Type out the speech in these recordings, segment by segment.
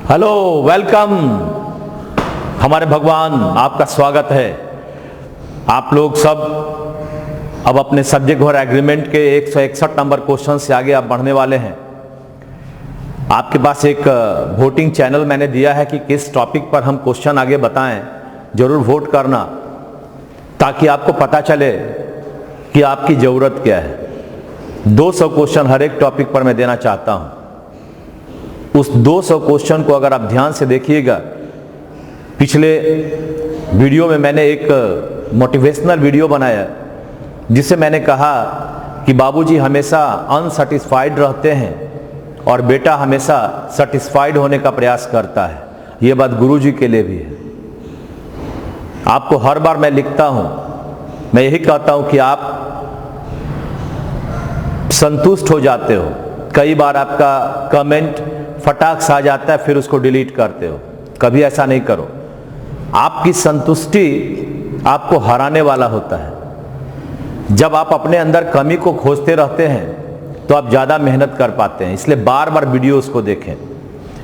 Hello, welcome. हमारे भगवान आपका स्वागत है। आप लोग सब अब अपने सब्जेक्ट और एग्रीमेंट के 161 नंबर क्वेश्चन से आगे आप बढ़ने वाले हैं। आपके पास एक वोटिंग चैनल मैंने दिया है कि किस टॉपिक पर हम क्वेश्चन आगे बताएं। जरूर वोट करना ताकि आपको पता चले कि आपकी ज़रूरत क्या है। 200 क्वेश्चन हर एक टॉपिक पर मैं देना चाहता हूं। उस 200 क्वेश्चन को अगर आप ध्यान से देखिएगा, पिछले वीडियो में मैंने एक मोटिवेशनल वीडियो बनाया जिसे मैंने कहा कि बाबूजी हमेशा अनसैटिस्फाइड रहते हैं और बेटा हमेशा सैटिस्फाइड होने का प्रयास करता है। ये बात गुरुजी के लिए भी है। आपको हर बार मैं लिखता हूं, मैं यही कहता हूं कि आप संतुष्ट हो जाते हो। कई बार आपका कमेंट फटाक से आ जाता है, फिर उसको डिलीट करते हो। कभी ऐसा नहीं करो। आपकी संतुष्टि आपको हराने वाला होता है। जब आप अपने अंदर कमी को खोजते रहते हैं तो आप ज़्यादा मेहनत कर पाते हैं। इसलिए बार बार वीडियोस को देखें,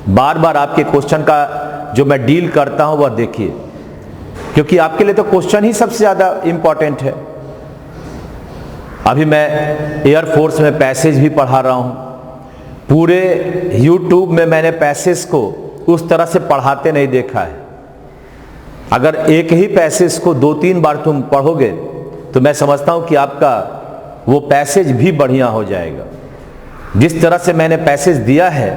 बार बार आपके क्वेश्चन का जो मैं डील करता हूं वह देखिए, क्योंकि आपके लिए तो क्वेश्चन ही सबसे ज़्यादा इंपॉर्टेंट है। अभी मैं एयरफोर्स में पैसेज भी पढ़ा रहा हूं। पूरे YouTube में मैंने पैसेज को उस तरह से पढ़ाते नहीं देखा है। अगर एक ही पैसेज को 2-3 बार तुम पढ़ोगे तो मैं समझता हूं कि आपका वो पैसेज भी बढ़िया हो जाएगा। जिस तरह से मैंने पैसेज दिया है,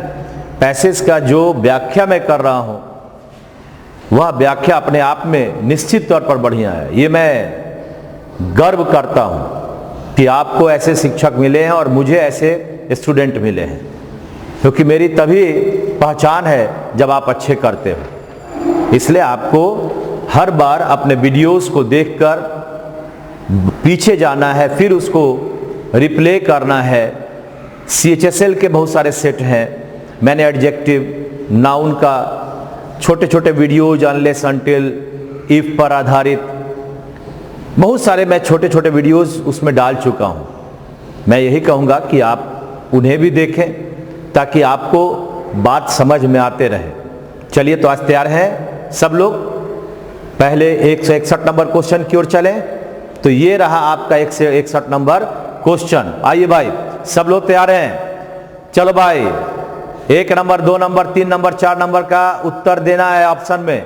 पैसेज का जो व्याख्या मैं कर रहा हूं वह व्याख्या अपने आप में निश्चित तौर पर बढ़िया है। ये मैं गर्व करता हूं कि आपको ऐसे शिक्षक मिले हैं और मुझे ऐसे स्टूडेंट मिले हैं, क्योंकि मेरी तभी पहचान है जब आप अच्छे करते हो। इसलिए आपको हर बार अपने वीडियोस को देखकर पीछे जाना है, फिर उसको रिप्ले करना है। CHSL के बहुत सारे सेट हैं। मैंने एडजेक्टिव, नाउन का छोटे छोटे वीडियोज, अनलेस अनटिल, इफ पर आधारित बहुत सारे मैं छोटे छोटे वीडियोज उसमें डाल चुका हूं। मैं यही कहूंगा कि आप उन्हें भी देखें ताकि आपको बात समझ में आते रहे। चलिए, तो आज तैयार हैं सब लोग। पहले 161 नंबर क्वेश्चन की ओर चलें। तो ये रहा आपका 161 नंबर क्वेश्चन। आइए भाई, सब लोग तैयार हैं? चलो भाई, 1 नंबर, 2 नंबर, 3 नंबर, 4 नंबर का उत्तर देना है ऑप्शन में,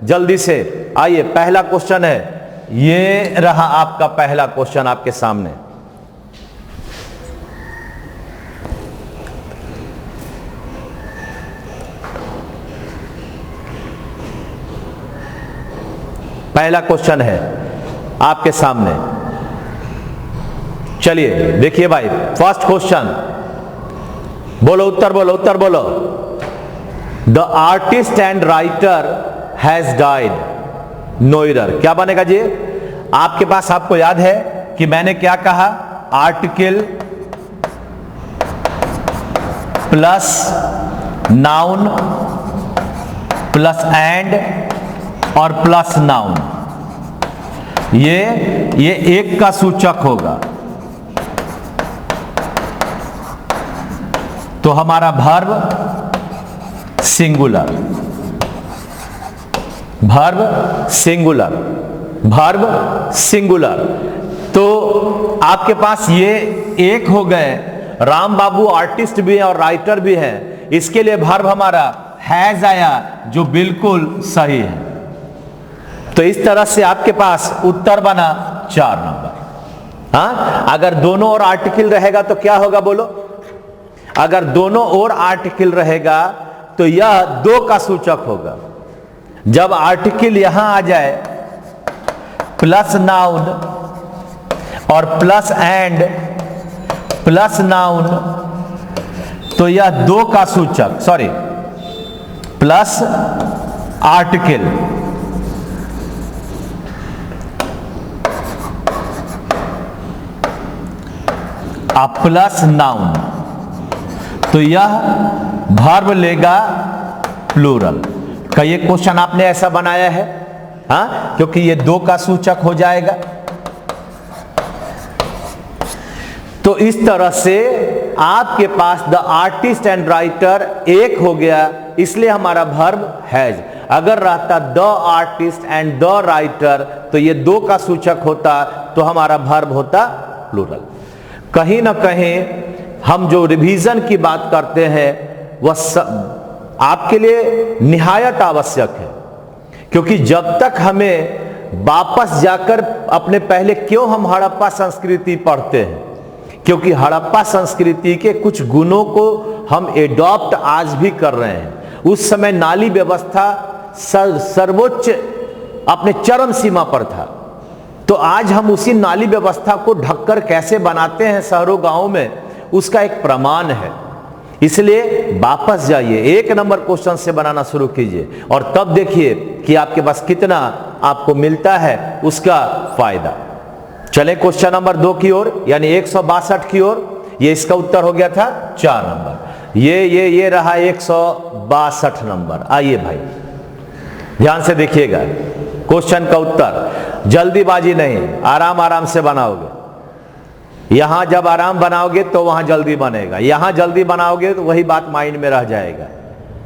जल्दी से। आइए, पहला क्वेश्चन है, ये रहा आपका पहला क्वेश्चन आपके सामने। पहला क्वेश्चन है आपके सामने। चलिए देखिए भाई, फर्स्ट क्वेश्चन। बोलो उत्तर, बोलो उत्तर, बोलो। The artist and writer has died. No error. क्या बनेगा जी? आपके पास, आपको याद है कि मैंने क्या कहा? Article plus noun plus and और प्लस नाउन, ये एक का सूचक होगा। तो हमारा verb singular, verb singular, verb singular. तो आपके पास ये एक हो गए। राम बाबू आर्टिस्ट भी हैं और राइटर भी हैं। इसके लिए वर्ब हमारा हैज आया, जो बिल्कुल सही है। तो इस तरह से आपके पास उत्तर बना 4 नंबर। हाँ, अगर दोनों ओर आर्टिकल रहेगा तो क्या होगा बोलो? अगर दोनों ओर आर्टिकल रहेगा तो यह 2 का सूचक होगा। जब आर्टिकल यहां आ जाए, प्लस नाउन और प्लस एंड प्लस नाउन, तो यह 2 का सूचक, sorry, plus article plus noun, तो यह वर्ब लेगा प्लूरल। का ये क्वेश्चन आपने ऐसा बनाया है, हाँ, क्योंकि ये 2 का सूचक हो जाएगा। तो इस तरह से आपके पास द आर्टिस्ट एंड राइटर एक हो गया, इसलिए हमारा वर्ब हैज। अगर रहता the artist and the writer तो ये दो का सूचक होता, तो हमारा वर्ब होता प्लूरल। कहीं ना कहीं हम जो रिवीजन की बात करते हैं वह आपके लिए निहायत आवश्यक है, क्योंकि जब तक हमें वापस जाकर अपने पहले क्यों हम हड़प्पा संस्कृति पढ़ते हैं, क्योंकि हड़प्पा संस्कृति के कुछ गुणों को हम एडॉप्ट आज भी कर रहे हैं। उस समय नाली व्यवस्था सर्वोच्च अपने चरम सीमा पर था, तो आज हम उसी नाली व्यवस्था को ढककर कैसे बनाते हैं शहरों गांवों में, उसका एक प्रमाण है। इसलिए वापस जाइए, 1 नंबर क्वेश्चन से बनाना शुरू कीजिए और तब देखिए कि आपके पास कितना आपको मिलता है उसका फायदा। चलें क्वेश्चन नंबर 2 की ओर, यानी 162 की ओर। ये इसका उत्तर हो गया था 4 नंबर। ये रहा 162 नंबर। आइए भाई ध्यान से देखिएगा क्वेश्चन का उत्तर। जल्दीबाजी नहीं, आराम आराम से बनाओगे। यहां जब आराम बनाओगे तो वहां जल्दी बनेगा, यहां जल्दी बनाओगे तो वही बात माइंड में रह जाएगा।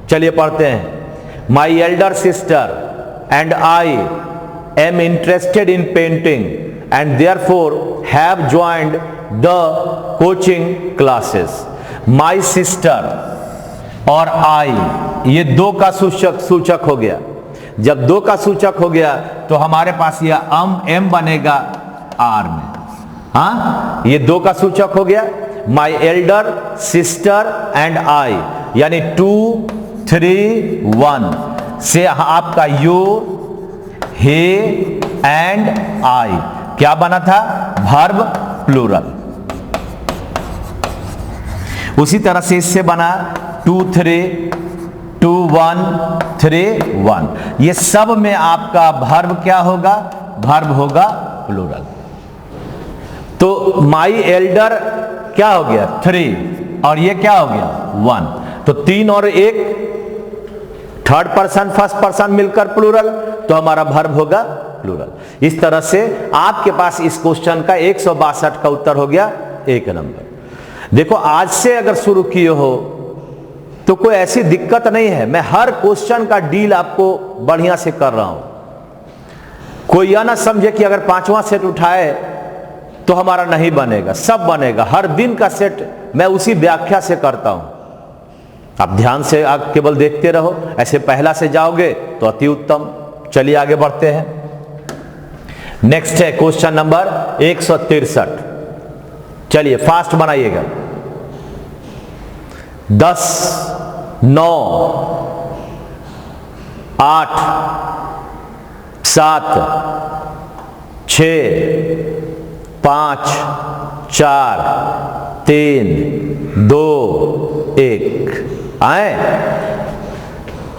चलिए पढ़ते हैं। My elder sister and I am interested in painting and therefore have joined the coaching classes. My sister और I, ये दो का सूचक हो गया। जब दो का सूचक हो गया तो हमारे पास यह एम बनेगा आर में। हाँ, ये दो का सूचक हो गया। My elder sister and I, यानी 2, 3, 1 से आपका you, he and I क्या बना था? Verb plural. उसी तरह से इससे बना 2, 3, 2, 1, 3, 1। ये सब में आपका वर्ब क्या होगा? वर्ब होगा प्लूरल। तो माई एल्डर क्या हो गया? 3 और ये क्या हो गया? 1। तो 3 और 1 थर्ड पर्सन फर्स्ट पर्सन मिलकर प्लूरल, तो हमारा वर्ब होगा प्लूरल। इस तरह से आपके पास इस क्वेश्चन का 162 का उत्तर हो गया 1 नंबर। देखो आज से अगर शुरू किए हो तो कोई ऐसी दिक्कत नहीं है, मैं हर क्वेश्चन का डील आपको बढ़िया से कर रहा हूं। कोई यह ना समझे कि अगर 5वां सेट उठाए तो हमारा नहीं बनेगा, सब बनेगा। हर दिन का सेट मैं उसी व्याख्या से करता हूं। आप ध्यान से आप केवल देखते रहो, ऐसे पहला से जाओगे तो अति उत्तम। चलिए आगे बढ़ते हैं। नेक्स्ट है क्वेश्चन नंबर 163। चलिए फास्ट बनाइएगा। 10, 9, 8, 7, 6, 5, 4, 3, 2, 1 आए।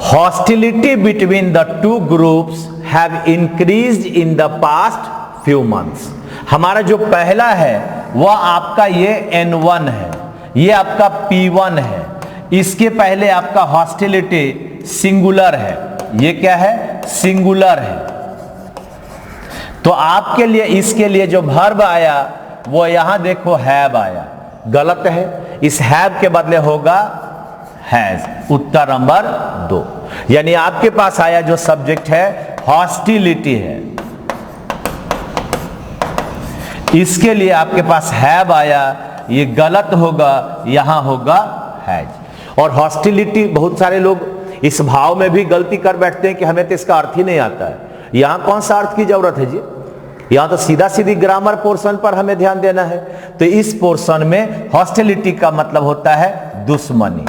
Hostility between the two groups have increased in the past few months. हमारा जो पहला है वह आपका ये N1 है, ये आपका P1 है। इसके पहले आपका हॉस्टिलिटी सिंगुलर है, ये क्या है? सिंगुलर है। तो आपके लिए इसके लिए जो वर्ब आया वो यहां देखो हैव आया, गलत है। इस हैव के बदले होगा हैज। उत्तर नंबर 2, यानी आपके पास आया जो सब्जेक्ट है हॉस्टिलिटी है, इसके लिए आपके पास हैव आया, ये गलत होगा, यहां होगा हैज। और हॉस्टिलिटी बहुत सारे लोग इस भाव में भी गलती कर बैठते हैं कि हमें तो इसका अर्थ ही नहीं आता है। यहां कौन सा अर्थ की जरूरत है जी? यहां तो सीधा सीधी ग्रामर पोर्शन पर हमें ध्यान देना है। तो इस पोर्शन में हॉस्टिलिटी का मतलब होता है दुश्मनी।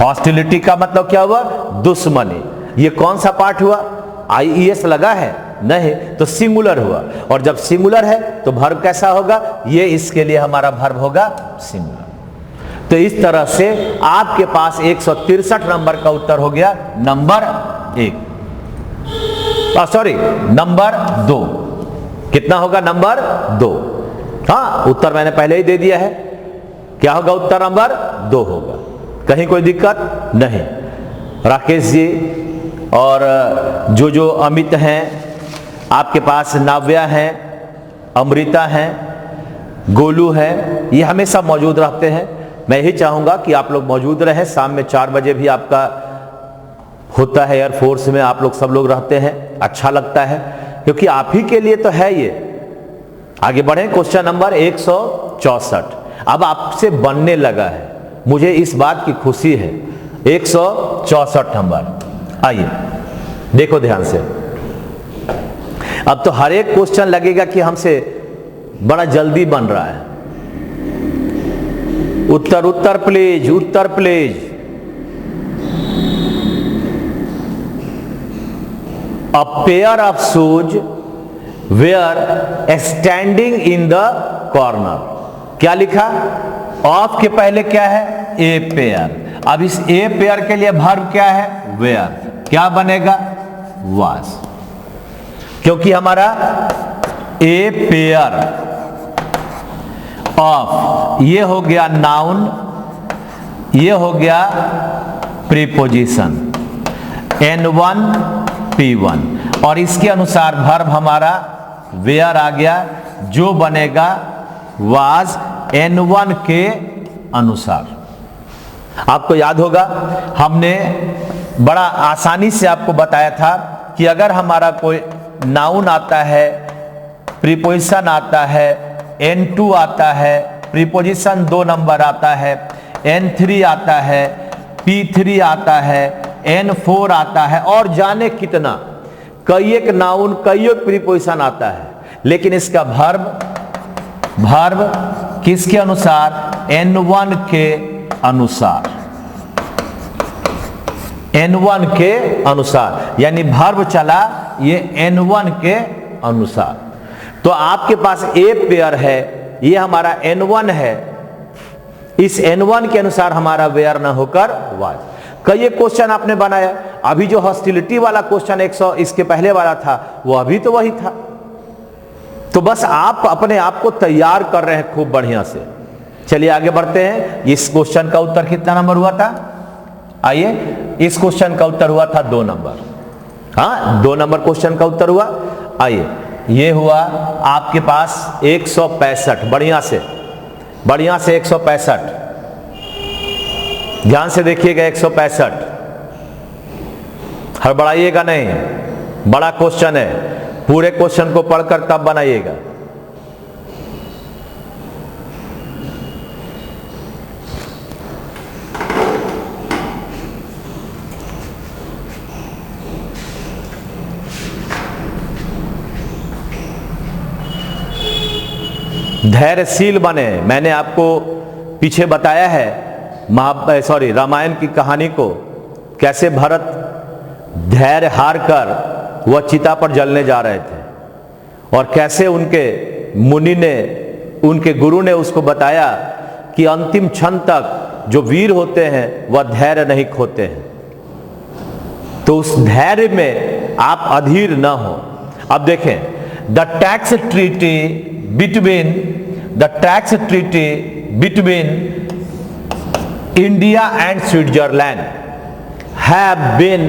हॉस्टिलिटी का मतलब क्या हुआ? दुश्मनी। ये कौन सा पार्ट हुआ? IES लगा है? नहीं, तो सिंगुलर हुआ। और जब सिंगुलर है तो वर्ब कैसा होगा? ये इसके लिए हमारा वर्ब होगा सिंगुलर। तो इस तरह से आपके पास 163 नंबर का उत्तर हो गया नंबर 1, सॉरी नंबर 2। कितना होगा? नंबर 2। हाँ, उत्तर मैंने पहले ही दे दिया है। क्या होगा? उत्तर नंबर 2 होगा। कहीं कोई दिक्कत नहीं। राकेश जी और जो अमित हैं, आपके पास नाव्या हैं, अमृता हैं, गोलू है, ये हमेशा मौजूद रहते हैं। मैं यही चाहूँगा कि आप लोग मौजूद रहें। शाम में 4 बजे भी आपका होता है एयरफोर्स में, आप लोग सब लोग रहते हैं, अच्छा लगता है क्योंकि आप ही के लिए तो है ये। आगे बढ़े, क्वेश्चन नंबर 164 अब आपसे बनने लगा है, मुझे इस बात की खुशी है। 164 नंबर, आइए देखो ध्यान से। अब तो हर एक क्वेश्चन लगेगा कि हमसे बड़ा जल्दी बन रहा है। उत्तर उत्तर प्लीज, उत्तर please. A pair of shoes were standing in the corner. क्या लिखा? ऑफ के पहले क्या है? A pair. अब इस ए पेयर के लिए वर्ब क्या है? वेयर। क्या बनेगा? वाज। क्योंकि हमारा ए पेयर ऑफ, ये हो गया नाउन, ये हो गया प्रीपोजिशन N1 P1, और इसके अनुसार वर्ब हमारा वेयर आ गया, जो बनेगा वाज N1 के अनुसार। आपको याद होगा हमने बड़ा आसानी से आपको बताया था कि अगर हमारा कोई नाउन आता है, प्रीपोजिशन आता है, N2 आता है, प्रीपोजिशन 2 नंबर आता है, N3 आता है, P3 आता है, N4 आता है, और जाने कितना कई एक नाउन कई एक प्रीपोजिशन आता है, लेकिन इसका वर्ब किसके अनुसार? N1 के अनुसार, N1 के अनुसार, यानी वर्ब चला ये N1 के अनुसार। तो आपके पास ए पेयर है, ये हमारा N1 है, इस N1 के अनुसार हमारा वेयर न होकर वाज। कई एक क्वेश्चन आपने बनाया, अभी जो हॉस्टिलिटी वाला क्वेश्चन 100 इसके पहले वाला था वो अभी तो वही था। तो बस आप अपने आप को तैयार कर रहे हैं खूब बढ़िया से। चलिए आगे बढ़ते हैं। इस क्वेश्चन का उत्तर कितना नंबर हुआ था? आइए, इस क्वेश्चन का उत्तर हुआ था 2 नंबर। हाँ, 2 नंबर क्वेश्चन का उत्तर हुआ। आइए, ये हुआ आपके पास 165, बढ़िया से 165। ध्यान से देखिएगा 165, हड़बड़ाइएगा नहीं, बड़ा क्वेश्चन है, पूरे क्वेश्चन को पढ़कर तब बनाइएगा। धैर्यशील बने। मैंने आपको पीछे बताया है रामायण की कहानी को, कैसे भरत धैर्य हार कर वह चिता पर जलने जा रहे थे, और कैसे उनके मुनि ने, उनके गुरु ने उसको बताया कि अंतिम क्षण तक जो वीर होते हैं वह धैर्य नहीं खोते हैं। तो उस धैर्य में आप अधीर न हो। अब देखें, the tax treaty between India and Switzerland have been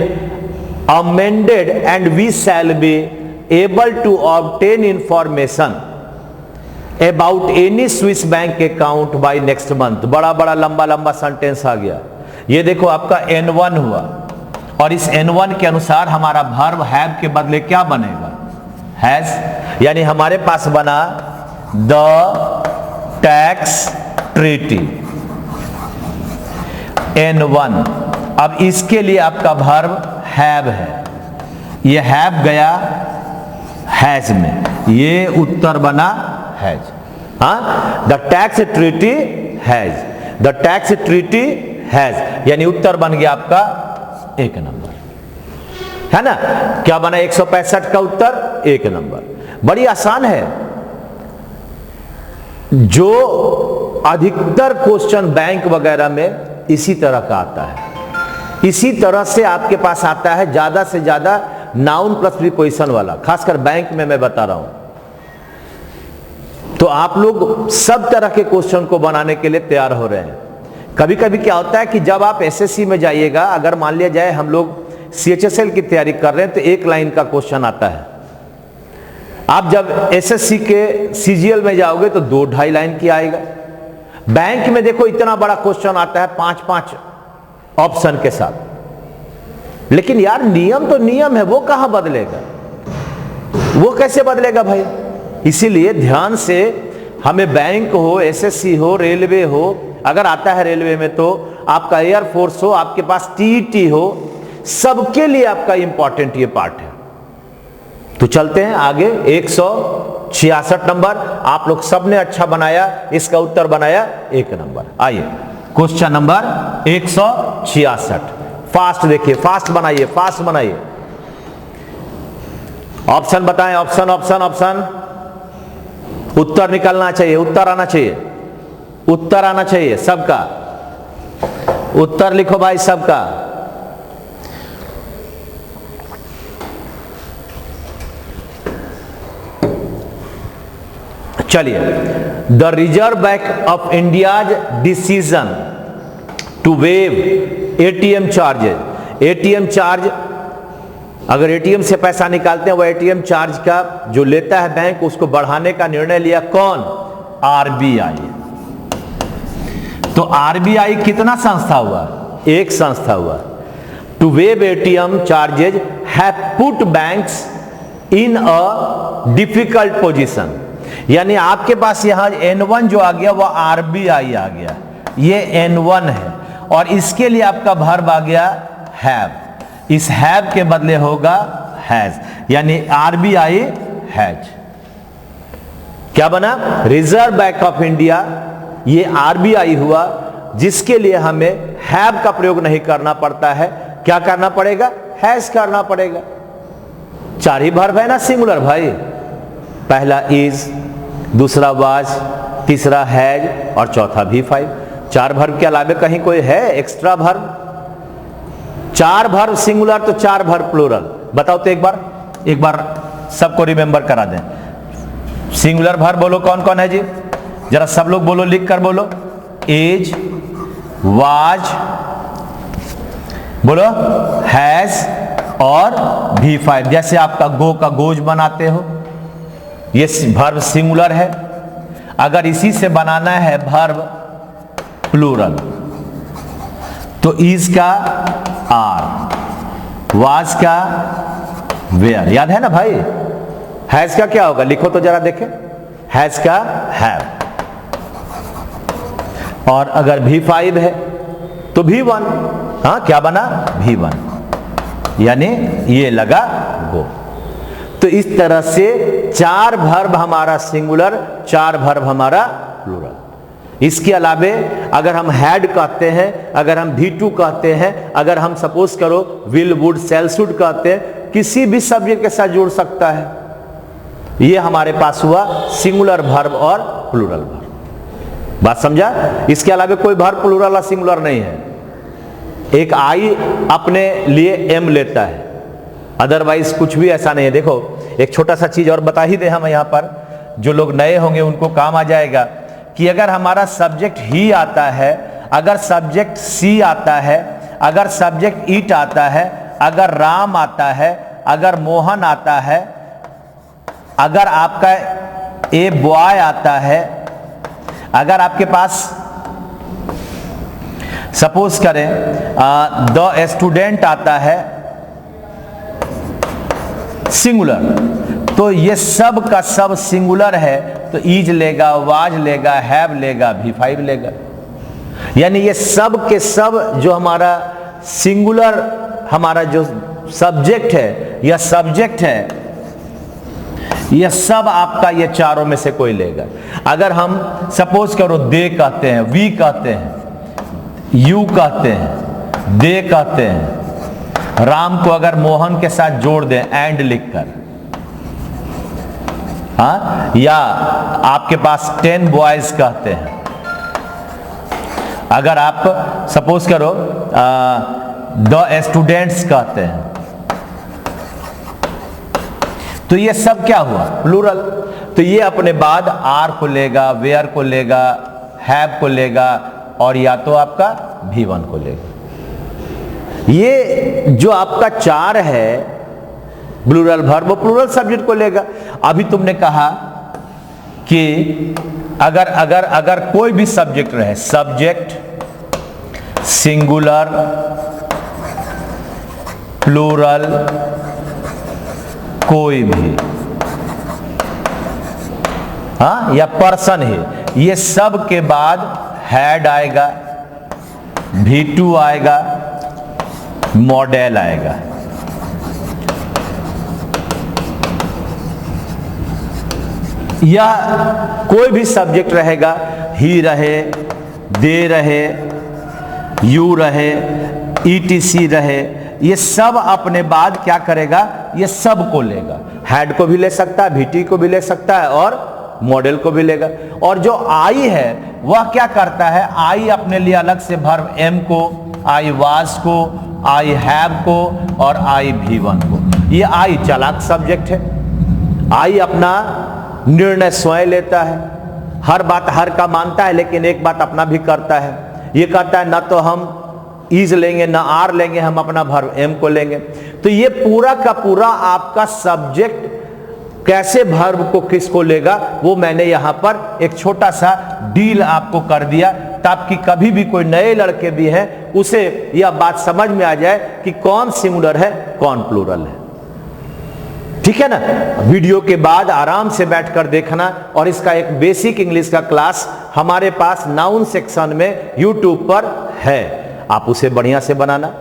amended and we shall be able to obtain information about any Swiss bank account by next month। बड़ा बड़ा लंबा सेंटेंस आ गया। ये देखो आपका N1 हुआ, और इस N1 के अनुसार हमारा वर्ब हैव के बदले क्या बनेगा? हैज। यानी हमारे पास बना द टैक्स ट्रीटी N1। अब इसके लिए आपका वर्ब हैव है, ये हैव गया हैज में, ये उत्तर बना हैज। हाँ, the tax treaty has, the tax treaty has, यानी उत्तर बन गया आपका 1 नंबर, है ना? क्या बना? 165 का उत्तर 1 नंबर। बड़ी आसान है। जो अधिकतर क्वेश्चन बैंक वगैरह में इसी तरह का आता है, इसी तरह से आपके पास आता है, ज्यादा से ज्यादा नाउन प्लस प्रीपोजिशन वाला, खासकर बैंक में मैं बता रहा हूं। तो आप लोग सब तरह के क्वेश्चन को बनाने के लिए तैयार हो रहे हैं। कभी कभी क्या होता है कि जब आप एसएससी में जाइएगा, अगर मान लिया जाए हम लोग सीएचएसएल की तैयारी कर रहे हैं, तो 1 लाइन का क्वेश्चन आता है। आप जब एसएससी के सीजीएल में जाओगे तो 2-2.5 लाइन की आएगा। बैंक में देखो इतना बड़ा क्वेश्चन आता है 5-5 ऑप्शन के साथ, लेकिन यार नियम तो नियम है, वो कहां बदलेगा, वो कैसे बदलेगा भाई। इसीलिए ध्यान से हमें बैंक हो, एसएससी हो, रेलवे हो, अगर आता है रेलवे में तो आपका एयरफोर्स हो, आपके पास टीईटी हो, सबके लिए आपका इंपॉर्टेंट ये पार्ट है। तो चलते हैं आगे। 166 नंबर आप लोग सबने अच्छा बनाया, इसका उत्तर बनाया 1 नंबर। आइए क्वेश्चन नंबर 166, फास्ट देखिए, फास्ट बनाइए, फास्ट बनाइए। ऑप्शन बताएं, ऑप्शन ऑप्शन ऑप्शन। उत्तर निकलना चाहिए, उत्तर आना चाहिए, उत्तर आना चाहिए सबका, उत्तर लिखो भाई सबका। चलिए, the reserve bank of India's decision to waive ATM charges. ATM charge, अगर एटीएम से पैसा निकालते हैं, वो एटीएम चार्ज का जो लेता है बैंक, उसको बढ़ाने का निर्णय लिया कौन? आरबीआई। तो आरबीआई कितना संस्था हुआ? एक संस्था हुआ। To waive ATM charges have put banks in a difficult position. यानी आपके पास यहां N1 जो आ गया वो आरबीआई आ गया, ये N1 है, और इसके लिए आपका वर्ब आ गया हैव। इस हैव के बदले होगा हैज, यानी आरबीआई हैज। क्या बना? रिजर्व बैंक ऑफ इंडिया, ये आरबीआई हुआ, जिसके लिए हमें हैव का प्रयोग नहीं करना पड़ता है। क्या करना पड़ेगा? हैज करना पड़ेगा। 4 ही वर्ब है ना सिंगुलर भाई, पहला इज, दूसरा वाज, तीसरा हैज और चौथा V5। 4 वर्ब के अलावा कहीं कोई है एक्स्ट्रा वर्ब? 4 वर्ब सिंगुलर तो 4 वर्ब प्लूरल। बताओ तो एक बार सबको रिमेंबर करा दें। सिंगुलर वर्ब बोलो कौन कौन है जी, जरा सब लोग बोलो, लिख कर बोलो। इज, वाज, बोलो हैज और V5। जैसे आपका गो का गोज बनाते हो, ये वर्ब सिंगुलर है। अगर इसी से बनाना है वर्ब प्लूरल तो इज का आर, वाज का वेयर, याद है ना भाई। हैज का क्या होगा, लिखो तो जरा देखें। हैज का हैव, और अगर V5 है तो V1। हाँ, क्या बना? V1, यानी ये लगा गो। तो इस तरह से 4 वर्ब हमारा सिंगुलर, 4 वर्ब हमारा प्लूरल। इसके अलावे अगर हम हैड कहते हैं, अगर हम V2 कहते हैं, अगर हम सपोज करो विल, वुड, शैल, शुड कहते हैं, किसी भी सब्जेक्ट के साथ जोड़ सकता है। ये हमारे पास हुआ सिंगुलर वर्ब और प्लूरल वर्ब। बात समझा? इसके अलावा कोई वर्ब प्लूरल और सिंगुलर नहीं है। एक आई अपने लिए एम लेता है, अदरवाइज कुछ भी ऐसा नहीं है। देखो एक छोटा सा चीज और बता ही दे हम यहां पर, जो लोग नए होंगे उनको काम आ जाएगा, कि अगर हमारा सब्जेक्ट ही आता है, अगर सब्जेक्ट सी आता है, अगर सब्जेक्ट ईट आता है, अगर राम आता है, अगर मोहन आता है, अगर आपका ए बॉय आता है, अगर आपके पास सपोज करें द स्टूडेंट आता है सिंगुलर, तो ये सब का सब सिंगुलर है, तो ईज लेगा, वाज लेगा, हैव लेगा, V5 लेगा। यानी ये सब के सब जो हमारा सिंगुलर, हमारा जो सब्जेक्ट है या सब्जेक्ट है, ये सब आपका ये चारों में से कोई लेगा। अगर हम सपोज करो दे कहते हैं, वी कहते हैं, यू कहते हैं, दे कहते हैं, राम को अगर मोहन के साथ जोड़ दें एंड लिखकर, हाँ, या आपके पास 10 बॉयज कहते हैं, अगर आप सपोज करो द स्टूडेंट्स कहते हैं, तो ये सब क्या हुआ? प्लूरल। तो ये अपने बाद आर को लेगा, वेयर को लेगा, हैव को लेगा, और या तो आपका V1 को लेगा। ये जो आपका 4 है प्लूरल वर्ब, वो प्लूरल सब्जेक्ट को लेगा। अभी तुमने कहा कि अगर अगर अगर कोई भी सब्जेक्ट रहे, सब्जेक्ट सिंगुलर, प्लूरल, कोई भी, हाँ, या पर्सन है, ये सब के बाद हैड आएगा, V2 आएगा, मॉडल आएगा। या कोई भी सब्जेक्ट रहेगा, ही रहे, दे रहे, यू रहे, ETC रहे, ये सब अपने बाद क्या करेगा, ये सब को लेगा। हैड को भी ले सकता है, VT को भी ले सकता है और मॉडल को भी लेगा। और जो आई है वह क्या करता है, आई अपने लिए अलग से वर्ब एम को, आई वाज को, आई हैव को और आई V1 को। ये आई चालाक सब्जेक्ट है। आई अपना निर्णय स्वयं लेता है, हर बात हर का मानता है, लेकिन एक बात अपना भी करता है। ये कहता है ना तो हम इज लेंगे ना आर लेंगे, हम अपना वर्ब एम को लेंगे। तो ये पूरा का पूरा आपका सब्जेक्ट कैसे वर्ब को किसको लेगा, वो मैंने यहां पर एक छोटा सा डील आपको कर दिया, ताकि कभी भी कोई नए लड़के भी हैं उसे यह बात समझ में आ जाए कि कौन सिंगुलर है कौन प्लूरल है। ठीक है ना। वीडियो के बाद आराम से बैठकर देखना, और इसका एक बेसिक इंग्लिश का क्लास हमारे पास नाउन सेक्शन में यूट्यूब पर है, आप उसे बढ़िया से बनाना।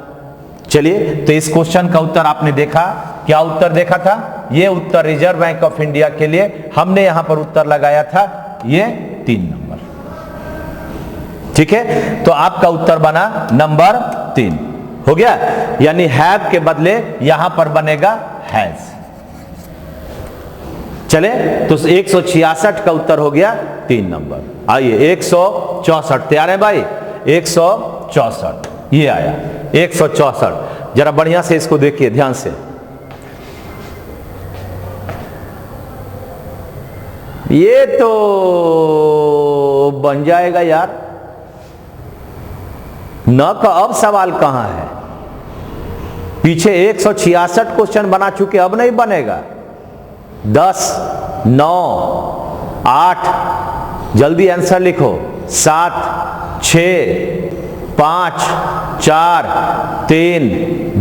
चलिए, तो इस क्वेश्चन का उत्तर आपने देखा। क्या उत्तर देखा था? ये उत्तर रिजर्व बैंक ऑफ इंडिया के लिए हमने यहां पर उत्तर लगाया था, ये 3 नंबर। ठीक है, तो आपका उत्तर बना नंबर 3 हो गया, यानी हैव के बदले यहां पर बनेगा हैज। चले, तो 166 का उत्तर हो गया 3 नंबर। आइए 164 तैयार है भाई? 164 ये आया 164। जरा बढ़िया से इसको देखिए ध्यान से। ये तो बन जाएगा यार, न का अब सवाल कहां है? पीछे 166 क्वेश्चन बना चुके, अब नहीं बनेगा। 10, 9, 8, जल्दी आंसर लिखो। 7, 6, 5, 4, 3,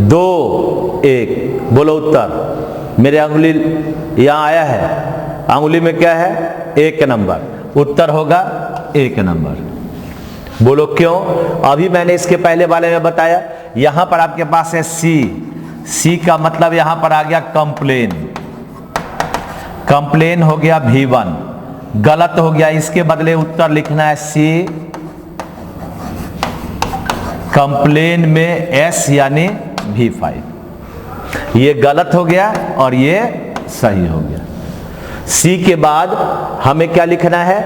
2, 1। बोलो उत्तर। मेरे अंगुली यहां आया है, अंगुली में क्या है? 1 नंबर। उत्तर होगा 1 नंबर। बोलो क्यों? अभी मैंने इसके पहले वाले में बताया, यहां पर आपके पास है सी। सी का मतलब यहां पर आ गया कंप्लेन। कंप्लेन हो गया V1, गलत हो गया, इसके बदले उत्तर लिखना है सी। कंप्लेन में S यानी V5, ये गलत हो गया और ये सही हो गया। सी के बाद हमें क्या लिखना है?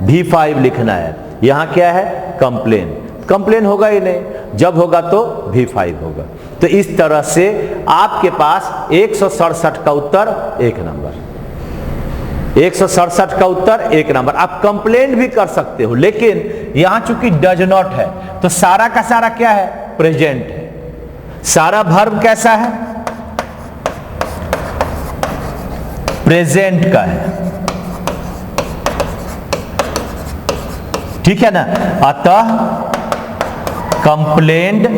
V5 लिखना है। यहां क्या है? कंप्लेन। कंप्लेन होगा ही नहीं, जब होगा तो V5 होगा। तो इस तरह से आपके पास 167 का उत्तर 1 नंबर। 167 का उत्तर 1 नंबर। आप कंप्लेंट भी कर सकते हो, लेकिन यहां चूंकि डज नॉट है तो सारा का सारा क्या है? प्रेजेंट है। सारा वर्ब कैसा है? प्रेजेंट का है। ठीक है ना। अतः कंप्लेंट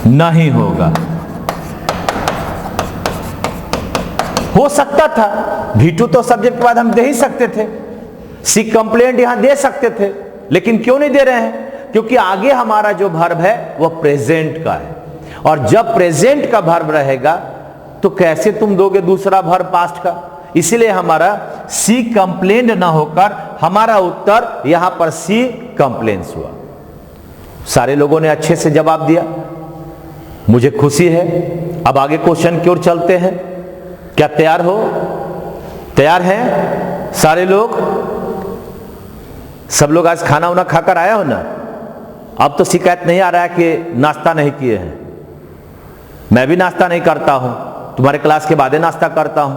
नहीं होगा। हो सकता था V2 तो सब्जेक्ट के बाद हम दे ही सकते थे, सी कंप्लेंट यहां दे सकते थे, लेकिन क्यों नहीं दे रहे हैं? क्योंकि आगे हमारा जो वर्ब है वो प्रेजेंट का है, और जब प्रेजेंट का वर्ब रहेगा तो कैसे तुम दोगे दूसरा वर्ब पास्ट का? इसीलिए हमारा सी कंप्लेंट ना होकर हमारा उत्तर यहां पर सी कंप्लेंट्स हुआ। सारे लोगों ने अच्छे से जवाब दिया, मुझे खुशी है। अब आगे क्वेश्चन की ओर चलते हैं। क्या तैयार हो? तैयार हैं सारे लोग? सब लोग आज खाना वाना खाकर आए हो ना? अब तो शिकायत नहीं आ रहा है कि नाश्ता नहीं किए हैं। मैं भी नाश्ता नहीं करता हूं, तुम्हारे क्लास के बाद नाश्ता करता हूं,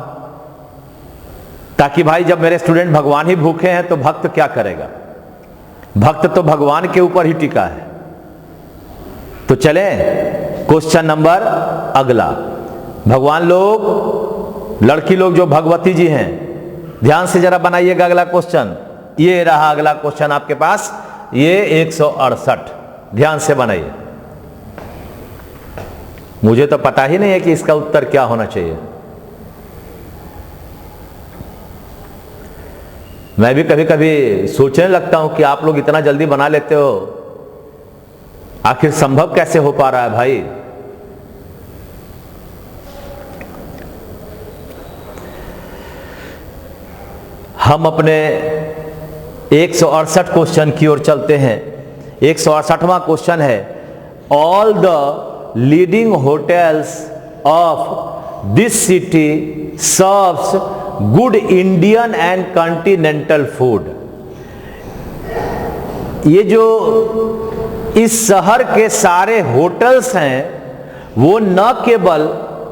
ताकि भाई जब मेरे स्टूडेंट भगवान ही भूखे हैं तो भक्त क्या करेगा? भक्त तो भगवान के ऊपर ही टिका है। तो चलें क्वेश्चन नंबर अगला। भगवान लोग, लड़की लोग जो भगवती जी हैं, ध्यान से जरा बनाइएगा अगला क्वेश्चन। ये रहा अगला क्वेश्चन आपके पास, ये 168, ध्यान से बनाइए। मुझे तो पता ही नहीं है कि इसका उत्तर क्या होना चाहिए। मैं भी कभी कभी सोचने लगता हूं कि आप लोग इतना जल्दी बना लेते हो, आखिर संभव कैसे हो पा रहा है भाई। हम अपने 168 क्वेश्चन की ओर चलते हैं। 168वां क्वेश्चन है, all the leading hotels of this city serves good Indian and continental food. ये जो इस शहर के सारे होटल्स हैं वो न केवल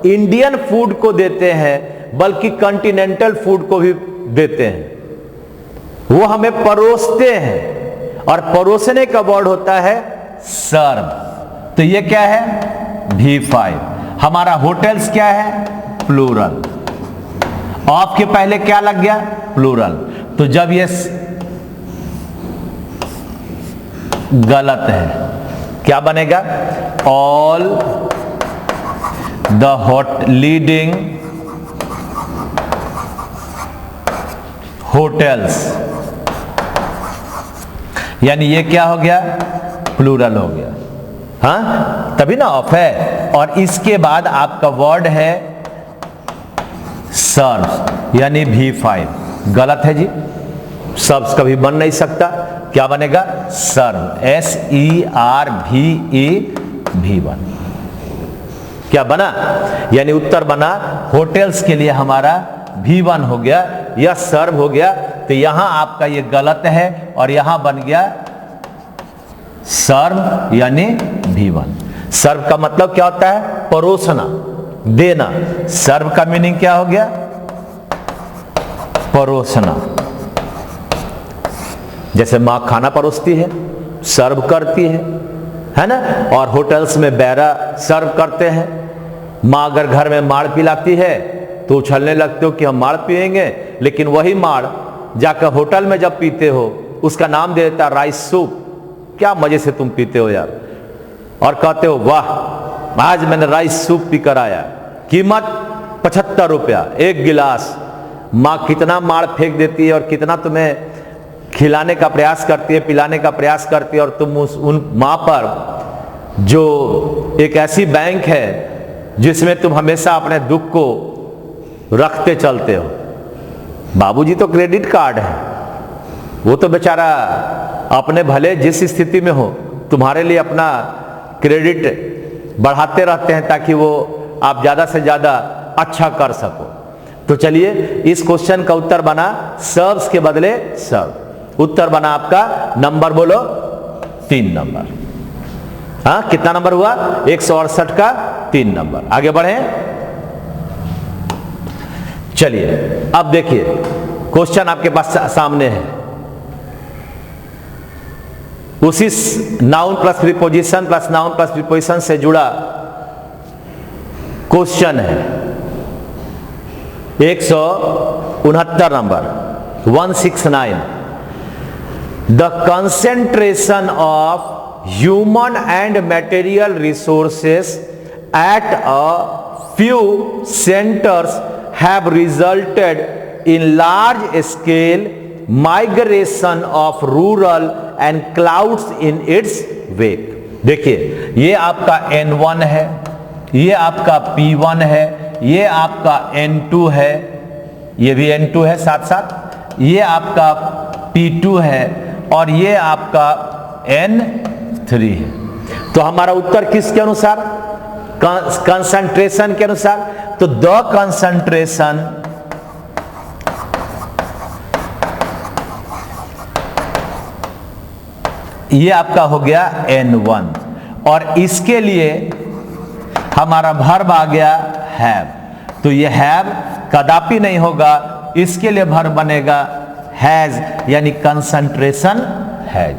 इंडियन फूड को देते हैं बल्कि कॉन्टिनेंटल फूड को भी देते हैं। वो हमें परोसते हैं, और परोसने का वर्ड होता है सर्व। तो ये क्या है? V5। हमारा होटल्स क्या है? प्लूरल। ऑफ के पहले क्या लग गया? प्लूरल। तो जब ये गलत है, क्या बनेगा? ऑल द लीडिंग होटल्स, यानी ये क्या हो गया? प्लूरल हो गया। हाँ, तभी ना ऑफ है। और इसके बाद आपका वर्ड है सर्व, यानी V5। गलत है जी, सर्व्स कभी बन नहीं सकता। क्या बनेगा? सर्व, SERVE, V1। क्या बना? यानी उत्तर बना होटल्स के लिए हमारा V1 हो गया, यह सर्व हो गया। तो यहां आपका ये गलत है और यहां बन गया सर्व यानी V1। सर्व का मतलब क्या होता है? परोसना, देना। सर्व का मीनिंग क्या हो गया? परोसना। जैसे मां खाना परोसती है, सर्व करती है ना। और होटल्स में बैरा सर्व करते हैं। मां अगर घर में माड़ पिलाती है तो उछलने लगते हो कि हम माड़ पिएंगे, लेकिन वही माड़ जाकर होटल में जब पीते हो उसका नाम दे देता राइस सूप। क्या मजे से तुम पीते हो यार, और कहते हो वाह आज मैंने राइस सूप पीकर आया। कीमत 75 रुपया एक गिलास। माँ कितना माड़ फेंक देती है और कितना तुम्हें खिलाने का प्रयास करती है, पिलाने का प्रयास करती है, और तुम उन माँ पर जो एक ऐसी बैंक है जिसमें तुम हमेशा अपने दुख को रखते चलते हो। बाबूजी तो क्रेडिट कार्ड है, वो तो बेचारा अपने भले जिस स्थिति में हो तुम्हारे लिए अपना क्रेडिट बढ़ाते रहते हैं ताकि वो आप ज्यादा से ज्यादा अच्छा कर सको। तो चलिए, इस क्वेश्चन का उत्तर बना सर्व्स के बदले सर्व। उत्तर बना आपका नंबर बोलो 3 नंबर। हाँ, कितना नंबर हुआ? 168 का 3 नंबर। आगे बढ़े। चलिए अब देखिए, क्वेश्चन आपके पास सामने है। उसी noun plus preposition plus noun plus preposition से जुड़ा क्वेश्चन है। 169 number 169। The concentration of human and material resources at a few centres have resulted in large scale migration of rural and clouds in its wake। देखिए, ये आपका N1 है, ये आपका P1 है, ये आपका N2 है, ये भी N2 है साथ साथ, ये आपका P2 है और ये आपका N3 है। तो हमारा उत्तर किसके अनुसार? कंसंट्रेशन के अनुसार। तो द कंसंट्रेशन ये आपका हो गया N1, और इसके लिए हमारा वर्ब आ गया हैव। तो ये हैव कदापि नहीं होगा, इसके लिए वर्ब बनेगा हैज, यानी कंसंट्रेशन हैज।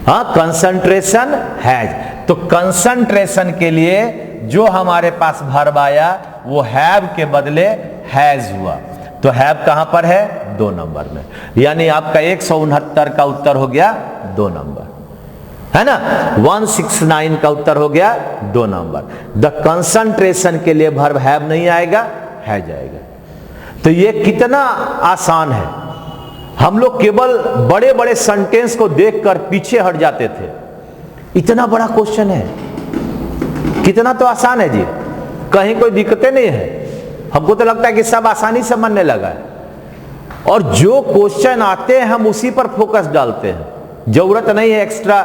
हाँ, कंसंट्रेशन हैज। तो कंसंट्रेशन के लिए जो हमारे पास वर्ब आया वो हैव के बदले हैज हुआ। तो हैव कहां पर है? 2 नंबर में। यानी आपका 169 का उत्तर हो गया 2 नंबर, है ना। 169 का उत्तर हो गया 2 नंबर। द कंसंट्रेशन के लिए वर्ब हैव नहीं आएगा, है जाएगा। तो ये कितना आसान है। हम लोग केवल बड़े बड़े सेंटेंस को देखकर पीछे हट जाते थे। इतना बड़ा क्वेश्चन है, कितना तो आसान है जी, कहीं कोई दिक्कतें नहीं है। हमको तो लगता है कि सब आसानी से बनने लगा है, और जो क्वेश्चन आते हैं हम उसी पर फोकस डालते हैं। जरूरत नहीं है एक्स्ट्रा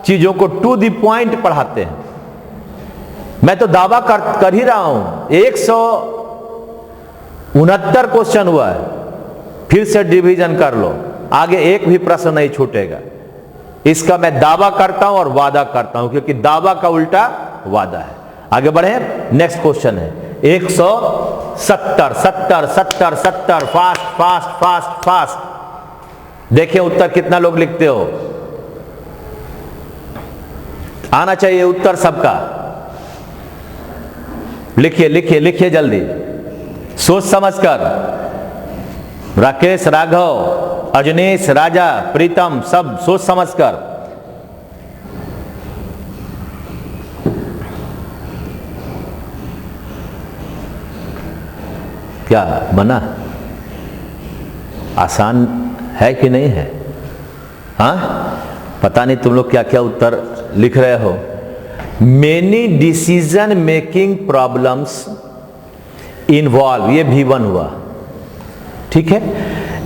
चीजों को, टू द पॉइंट पढ़ाते हैं। मैं तो दावा कर ही रहा हूं 169 क्वेश्चन हुआ है, फिर से डिवीजन कर लो, आगे एक भी प्रश्न नहीं छूटेगा। इसका मैं दावा करता हूं और वादा करता हूं, क्योंकि दावा का उल्टा वादा है। आगे बढ़े, नेक्स्ट क्वेश्चन है 170। 70 70 70, फास्ट फास्ट फास्ट फास्ट। देखिए उत्तर कितना लोग लिखते हो, आना चाहिए उत्तर सबका। लिखिए लिखिए लिखिए जल्दी, सोच समझकर। राकेश, राघव, अजनीश, राजा, प्रीतम, सब सोच समझकर। क्या बना? आसान है कि नहीं है? हाँ, पता नहीं तुम लोग क्या क्या उत्तर लिख रहे हो। Many decision making problems involve, ये V1 हुआ, ठीक है।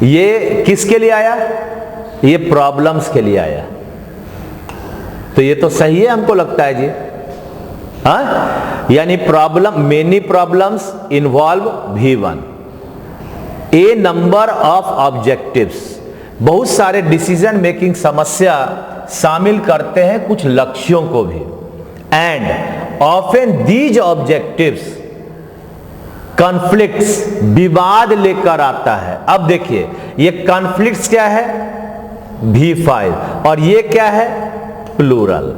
ये किसके लिए आया? ये प्रॉब्लम्स के लिए आया। तो ये तो सही है हमको लगता है जी, हाँ। यानी problem, many problems involve V1। A number of objectives, बहुत सारे डिसीजन मेकिंग समस्या शामिल करते हैं कुछ लक्ष्यों को भी। And often these objectives conflicts, विवाद लेकर आता है। अब देखिए ये कॉन्फ्लिक्ट्स क्या है? V5, और ये क्या है? प्लूरल।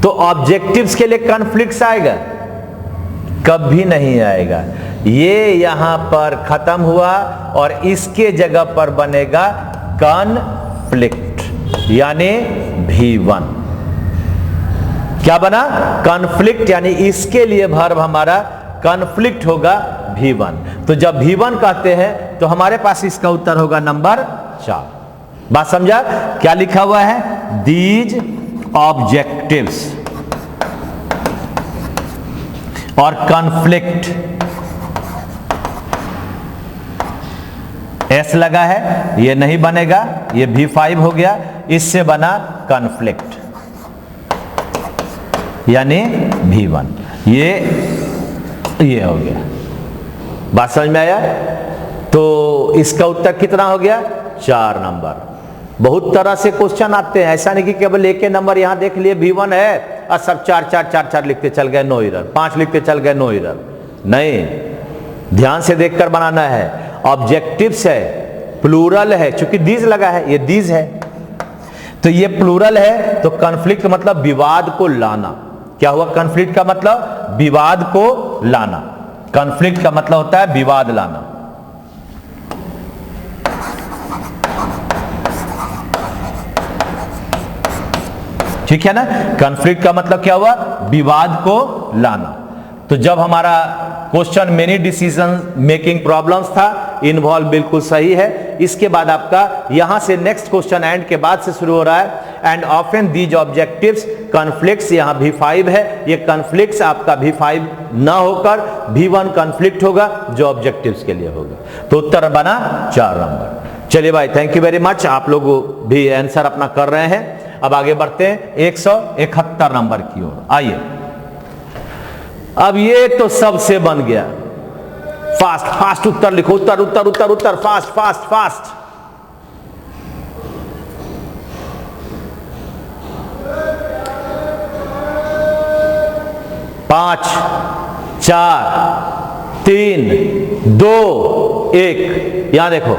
तो ऑब्जेक्टिव्स के लिए कॉन्फ्लिक्ट्स आएगा? कभी नहीं आएगा। ये यहां पर खत्म हुआ और इसके जगह पर बनेगा कॉन्फ्लिक्ट, यानी V1। क्या बना? कॉन्फ्लिक्ट, यानी इसके लिए वर्ब हमारा कॉन्फ्लिक्ट होगा V1। तो जब V1 कहते हैं तो हमारे पास इसका उत्तर होगा नंबर 4। बात समझा? क्या लिखा हुआ है? दीज ऑब्जेक्टिव्स और कॉन्फ्लिक्ट, S लगा है, ये नहीं बनेगा, ये V5 हो गया, इससे बना कॉन्फ्लिक्ट, यानी V1। ये हो गया। बात समझ में आया? तो इसका उत्तर कितना हो गया? 4 नंबर। बहुत तरह से क्वेश्चन आते हैं, ऐसा नहीं कि केवल एक नंबर यहां देख लिए V1 है और सब 4 4 4 4 लिखते चल गए, नो एरर। 5 लिखते चल गए, नो एरर। नहीं, ध्यान से देखकर बनाना है। ऑब्जेक्टिव्स है, प्लूरल है, चूंकि दीज लगा है, ये दीज है, तो ये प्लूरल है। तो कॉन्फ्लिक्ट मतलब विवाद को लाना। क्या हुआ? कॉन्फ्लिक्ट का मतलब विवाद को लाना। कॉन्फ्लिक्ट का मतलब होता है विवाद लाना। ठीक है ना? कॉन्फ्लिक्ट का मतलब क्या हुआ? विवाद को लाना। तो जब हमारा question many decision making problems था, इन्वॉल्व बिल्कुल सही है। इसके बाद आपका यहां से नेक्स्ट क्वेश्चन एंड के बाद से शुरू हो रहा है। And often these objectives conflicts, यहां V5 है, ये कॉन्फ्लिक्ट्स आपका V5 ना होकर V1 कॉन्फ्लिक्ट होगा, जो ऑब्जेक्टिव्स के लिए होगा। तो उत्तर बना 4 नंबर। चलिए भाई, थैंक यू वेरी मच। आप लोग भी आंसर अपना कर रहे हैं। अब आगे बढ़ते हैं 171 नंबर की ओर। आइए, अब ये तो सबसे बन गया। फास्ट फास्ट उत्तर लिखो, Uttar Uttar Uttar Uttar, fast fast fast. पांच, 4, 3, 2, 1। यहां देखो,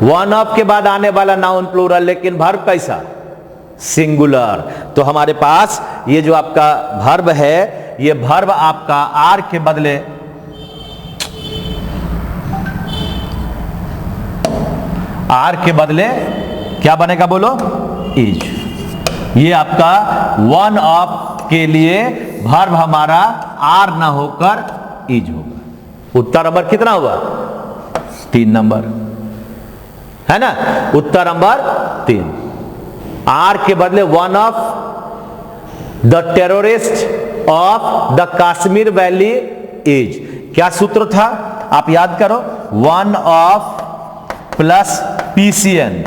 वन ऑफ के बाद आने वाला नाउन प्लूरल, लेकिन वर्ब कैसा? सिंगुलर। तो हमारे पास ये जो आपका वर्ब है, ये वर्ब आपका आर के बदले आर के बदले क्या बनेगा बोलो, इज। ये आपका वन ऑफ के लिए वर्ब हमारा आर ना होकर इज होगा। उत्तर नंबर कितना हुआ, 3 नंबर, है ना। उत्तर नंबर 3। आर के बदले one of the terrorist of the Kashmir valley is. क्या सूत्र था आप याद करो, one of plus PCN,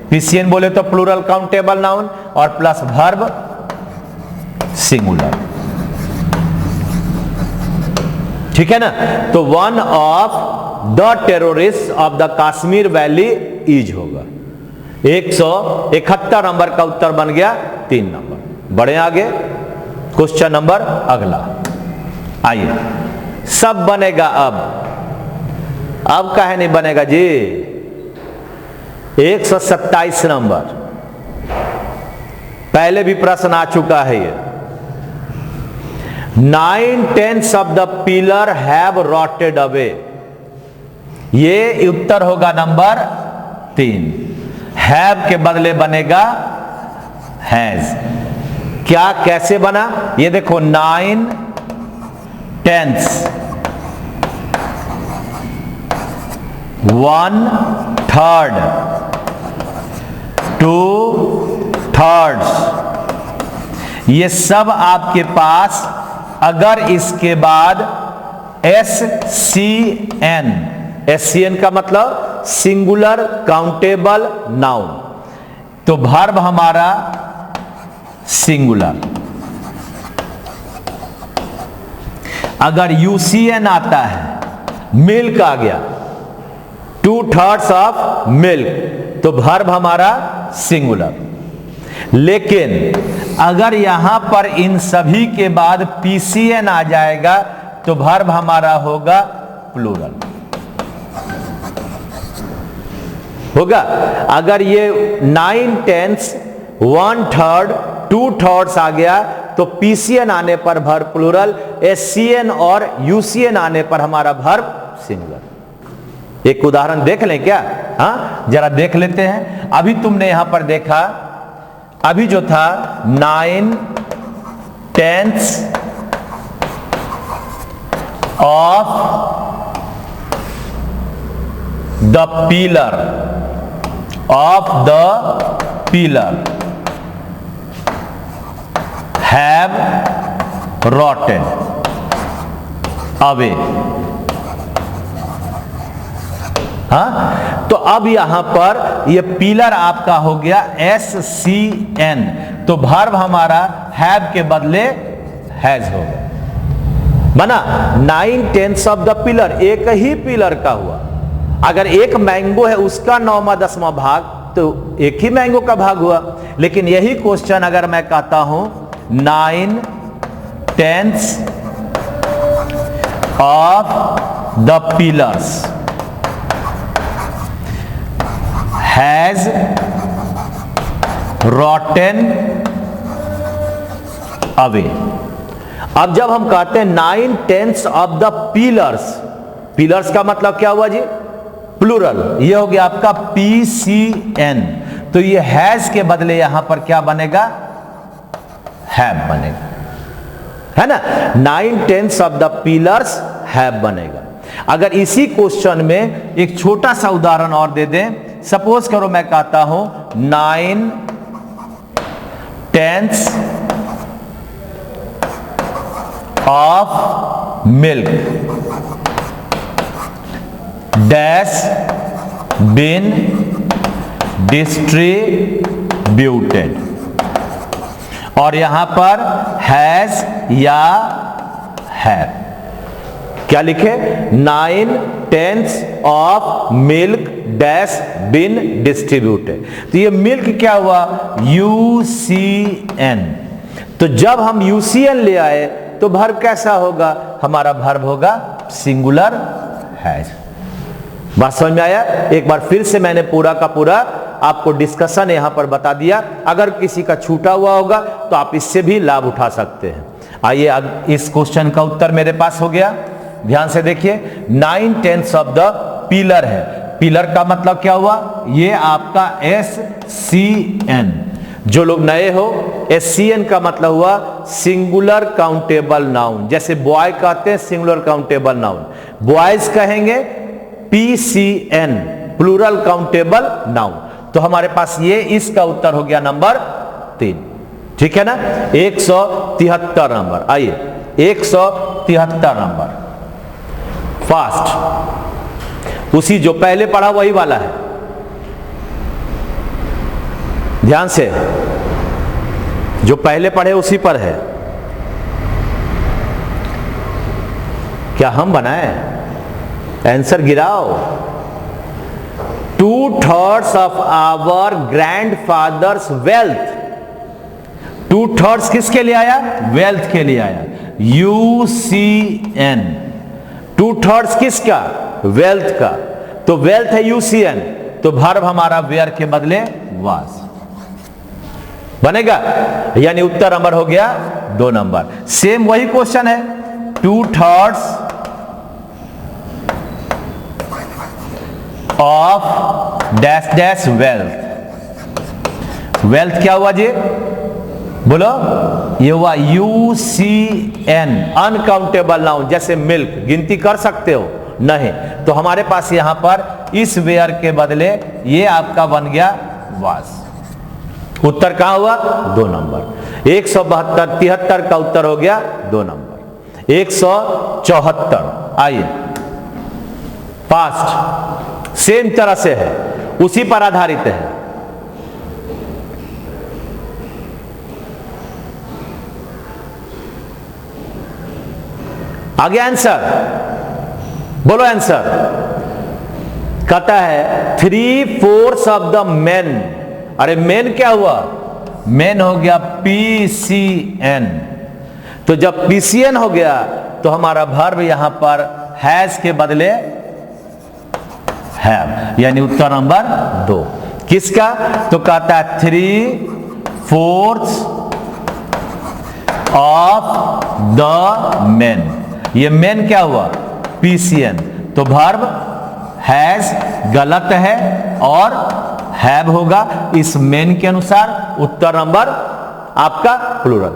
PCN बोले तो प्लूरल काउंटेबल नाउन, और प्लस वर्ब सिंगुलर, ठीक है ना। तो one of the terrorist of the Kashmir valley is होगा। 171 नंबर का उत्तर बन गया 3 नंबर। बढ़े आगे, क्वेश्चन नंबर अगला। आइए, सब बनेगा अब काहे नहीं बनेगा जी। 127 नंबर, पहले भी प्रश्न आ चुका है ये। 9/10 of the pillar have rotted away. ये उत्तर होगा नंबर 3। हैव के बदले बनेगा हैज। क्या कैसे बना, ये देखो 9/10, 1/3, 2/3, ये सब आपके पास अगर इसके बाद SCN, SCN का मतलब सिंगुलर काउंटेबल नाउन, तो वर्ब हमारा सिंगुलर। अगर UCN आता है, मिल्क आ गया, 2/3 ऑफ मिल्क, तो वर्ब हमारा सिंगुलर। लेकिन अगर यहां पर इन सभी के बाद PCN आ जाएगा तो वर्ब हमारा होगा प्लूरल होगा। अगर ये 9/10, 1/3, 2/3 आ गया तो PCN आने पर वर्ब प्लूरल, SCN और UCN आने पर हमारा वर्ब सिंगुलर। एक उदाहरण देख लें क्या, हाँ जरा देख लेते हैं। अभी तुमने यहां पर देखा, अभी जो था 9/10 of the pillar have rotted away. हाँ, तो अब यहां पर ये पिलर आपका हो गया SCN, तो वर्ब हमारा हैव के बदले हैज होगा। बना 9/10 ऑफ द पिलर, एक ही पिलर का हुआ। अगर एक मैंगो है उसका 9वां 10वां भाग, तो एक ही मैंगो का भाग हुआ। लेकिन यही क्वेश्चन अगर मैं कहता हूं 9/10 of the pillars has Rotten away. अब जब हम कहते हैं 9/10 ऑफ द पिलर्स, पिलर्स का मतलब क्या हुआ जी, प्लूरल, ये हो गया आपका PCN, तो ये हैज के बदले यहां पर क्या बनेगा, हैव बनेगा, है ना। 9/10 ऑफ द पिलर्स हैव बनेगा। अगर इसी क्वेश्चन में एक छोटा सा उदाहरण और दे दें, सपोज करो मैं कहता हूं 9/10 of milk dash been distributed, और यहां पर हैज या हैव। क्या लिखे, 9/10 of milk dash been distributed. तो ये मिल्क क्या हुआ, UCN। तो जब हम UCN ले आए तो वर्ब कैसा होगा, हमारा वर्ब होगा सिंगुलर हैज। बात समझ में आया। एक बार फिर से मैंने पूरा का पूरा आपको डिस्कशन यहां पर बता दिया। अगर किसी का छूटा हुआ होगा तो आप इससे भी लाभ उठा सकते हैं। आइए इस क्वेश्चन का उत्तर मेरे पास हो गया, ध्यान से देखिए। 9/10 ऑफ द पिलर है, पिलर का मतलब क्या हुआ, ये आपका SCN। जो लोग नए हो, SCN का मतलब हुआ सिंगुलर काउंटेबल नाउन। जैसे बॉय कहते हैं सिंगुलर काउंटेबल नाउन, बॉयज कहेंगे PCN प्लूरल काउंटेबल नाउन। तो हमारे पास ये इसका उत्तर हो गया नंबर 3। ठीक है ना। 173 नंबर। आइए 173 नंबर फास्ट, उसी जो पहले पढ़ा वही वाला है, ध्यान से, जो पहले पढ़े उसी पर है। क्या हम बनाए? आंसर गिराओ। 2/3 ऑफ आवर ग्रैंडफादर्स वेल्थ, 2/3 किसके लिए आया? वेल्थ के लिए आया, UCN। 2/3 किसका? वेल्थ का। तो वेल्थ है UCN, तो वर्ब हमारा वेयर के बदले वाज बनेगा, यानी उत्तर नंबर हो गया 2 नंबर। सेम वही क्वेश्चन है, 2/3 of dash dash wealth. Wealth क्या हुआ जी? बोलो। ये हुआ UCN अनकाउंटेबल नाउन। जैसे मिल्क गिनती कर सकते हो? नहीं। तो हमारे पास यहां पर इस वेयर के बदले ये आपका बन गया वाज। उत्तर कहां हुआ? 2 नंबर। 172 73 का उत्तर हो गया 2 नंबर। 174। आइए फास्ट, सेम तरह से है, उसी पर आधारित है। आगे आंसर बोलो। आंसर कहता है 3/4 ऑफ द मेन। अरे मेन क्या हुआ? मेन हो गया PCN। तो जब PCN हो गया तो हमारा वर्ब यहां पर हैज के बदले हैव, यानी उत्तर नंबर 2। किसका? तो कहता है 3/4 ऑफ द मेन। ये मेन क्या हुआ? PCN। तो वर्ब हैज गलत है और हैव होगा इस मेन के अनुसार। उत्तर नंबर आपका प्लूरल।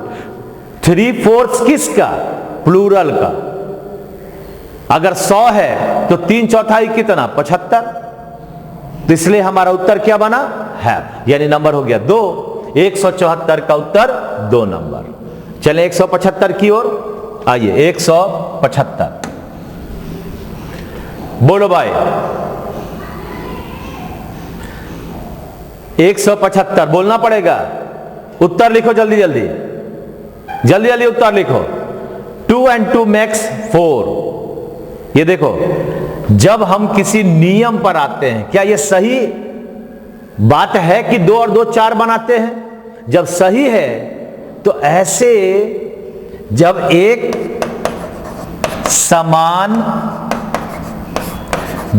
3/4 किसका? प्लूरल का। अगर 100 है तो 3/4 कितना? 75। तो इसलिए हमारा उत्तर क्या बना? हैव, यानी नंबर हो गया 2। 174 का उत्तर 2 नंबर। चले 175 की ओर। आइए 175 बोलो भाई। 175 बोलना पड़ेगा। उत्तर लिखो जल्दी जल्दी, जल्दी जल्दी उत्तर लिखो। 2 and 2 makes 4। ये देखो, जब हम किसी नियम पर आते हैं, क्या यह सही बात है कि 2 और 2 4 बनाते हैं? जब सही है तो ऐसे जब एक समान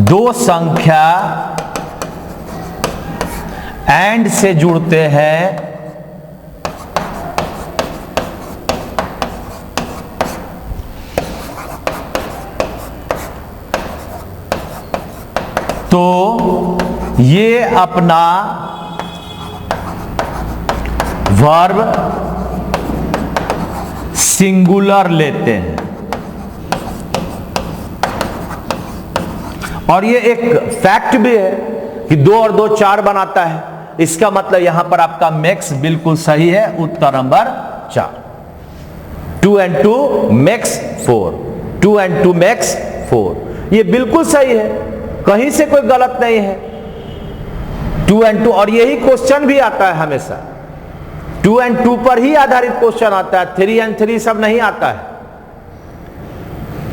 2 संख्या एंड से जुड़ते हैं तो ये अपना वर्ब सिंगुलर लेते हैं। और ये एक फैक्ट भी है कि 2 और 2 4 बनाता है। इसका मतलब यहां पर आपका मैक्स बिल्कुल सही है। उत्तर number 4। 2 and 2 makes 4। 2 and 2 makes 4। ये बिल्कुल सही है, कहीं से कोई गलत नहीं है। 2 and 2, और यही क्वेश्चन भी आता है हमेशा। 2 and 2 पर ही आधारित क्वेश्चन आता है। 3 and 3 सब नहीं आता है,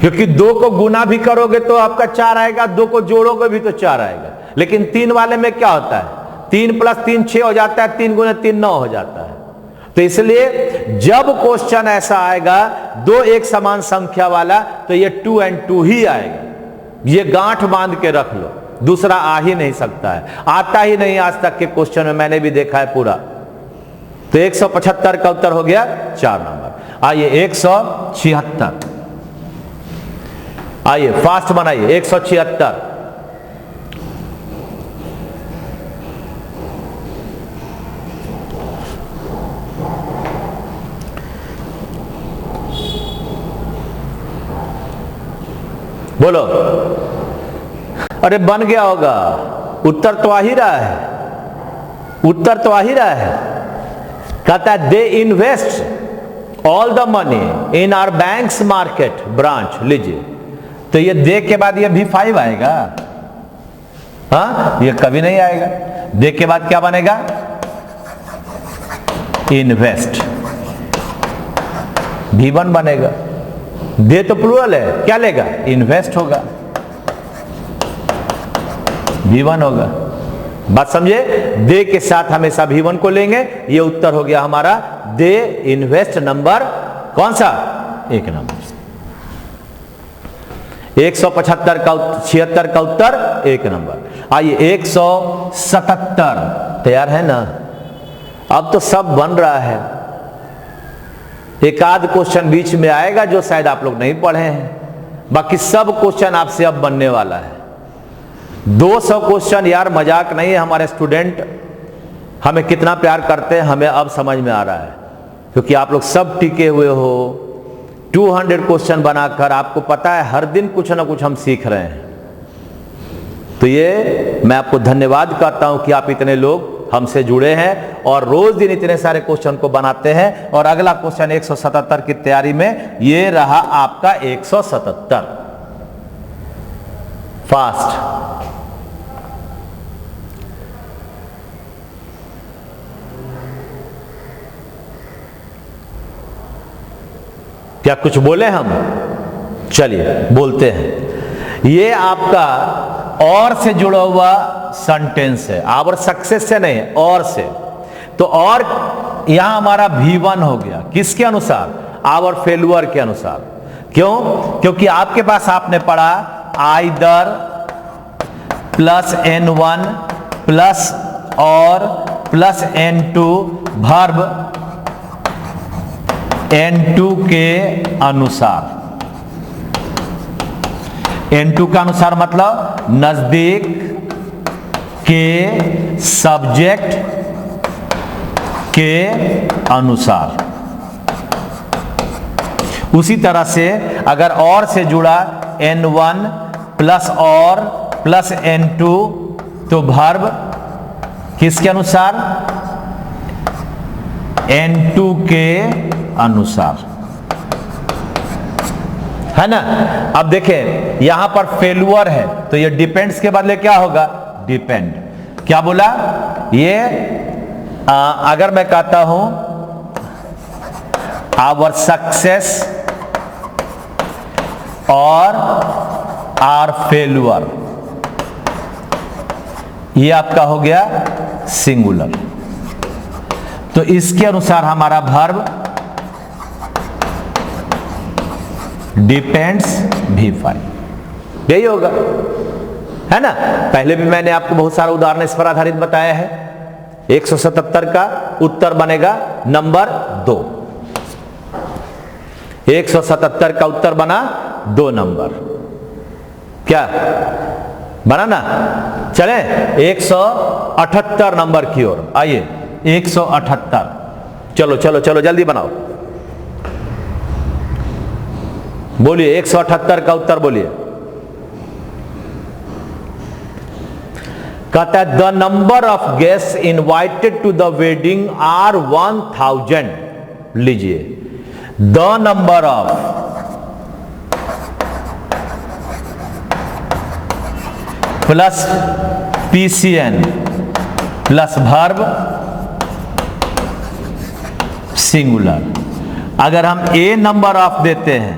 क्योंकि 2 को गुना भी करोगे तो आपका 4 आएगा, 2 को जोड़ोगे भी तो 4 आएगा। लेकिन 3 वाले में क्या होता है? 3 + 3 6 हो जाता है, 3 × 3 9 हो जाता है। तो इसलिए जब क्वेश्चन ऐसा आएगा 2 एक समान संख्या वाला, तो ये 2 and 2 ही आएगा। ये गांठ बांध के रख लो, दूसरा आ ही नहीं सकता है। आता ही नहीं आज तक के क्वेश्चन में, मैंने भी देखा है पूरा। तो 175 का उत्तर हो गया 4 नंबर। आइए 176, आइए फास्ट बनाइए। 176 बोलो। अरे बन गया होगा, उत्तर तो आ ही रहा है, उत्तर तो आ ही रहा है। कहता है they invest all the money in our banks market branch. लीजिए, तो ये दे के बाद ये V5 आएगा? हाँ, ये कभी नहीं आएगा। दे के बाद क्या बनेगा? इन्वेस्ट, V1 बनेगा। दे तो प्लूरल है, क्या लेगा? इन्वेस्ट होगा, V1 होगा। बात समझे? दे के साथ हमेशा V1 को लेंगे। ये उत्तर हो गया हमारा दे इन्वेस्ट नंबर कौन सा? 1 नंबर। 175 का 76 का उत्तर 1 नंबर। आइए 177, तैयार है ना? अब तो सब बन रहा है। एक आध क्वेश्चन बीच में आएगा जो शायद आप लोग नहीं पढ़े हैं, बाकी सब क्वेश्चन आपसे अब बनने वाला है। 200 क्वेश्चन, यार मजाक नहीं है। हमारे स्टूडेंट हमें कितना प्यार करते हैं, हमें अब समझ में आ रहा है, क्योंकि आप लोग सब टिके हुए हो। 200 क्वेश्चन बनाकर आपको पता है हर दिन कुछ ना कुछ हम सीख रहे हैं। तो ये मैं आपको धन्यवाद करता हूं कि आप इतने लोग हमसे जुड़े हैं और रोज दिन इतने सारे क्वेश्चन को बनाते हैं। और अगला क्वेश्चन 177 की तैयारी में, ये रहा आपका 177। फास्ट। क्या कुछ बोले हम? चलिए बोलते हैं। ये आपका और से जुड़ा हुआ सेंटेंस है, आवर सक्सेस से नहीं, और से। तो और यहां हमारा V1 हो गया, किसके अनुसार? आवर फेल्यूअर के अनुसार। क्यों? क्योंकि आपके पास आपने पढ़ा आइदर प्लस N1 प्लस और प्लस N2 वर्ब N2 के अनुसार। N2 का अनुसार मतलब नजदीक के सब्जेक्ट के अनुसार। उसी तरह से अगर और से जुड़ा N1 प्लस और प्लस N2 तो वर्ब किसके अनुसार? N2 के अनुसार, है ना? अब देखें यहां पर फेल्यूअर है तो ये डिपेंड्स के बदले क्या होगा? डिपेंड। क्या बोला? ये अगर मैं कहता हूं आवर सक्सेस और आर फेल्यूअर, ये आपका हो गया सिंगुलर। तो इसके अनुसार हमारा वर्ब डिपेंड्स V5, यही होगा, है ना? पहले भी मैंने आपको बहुत सारा उदाहरण इस पर आधारित बताया है। 177 का उत्तर बनेगा नंबर 2। 177 का उत्तर बना 2 नंबर। क्या बना ना? चले 178 नंबर की ओर आइए। 178, चलो चलो चलो जल्दी बनाओ, बोलिए 178 का उत्तर बोलिए। कहता है the number of guest invited to the wedding are 1000। लीजिए, the number of plus PCN plus verb singular. अगर हम ए नंबर ऑफ देते हैं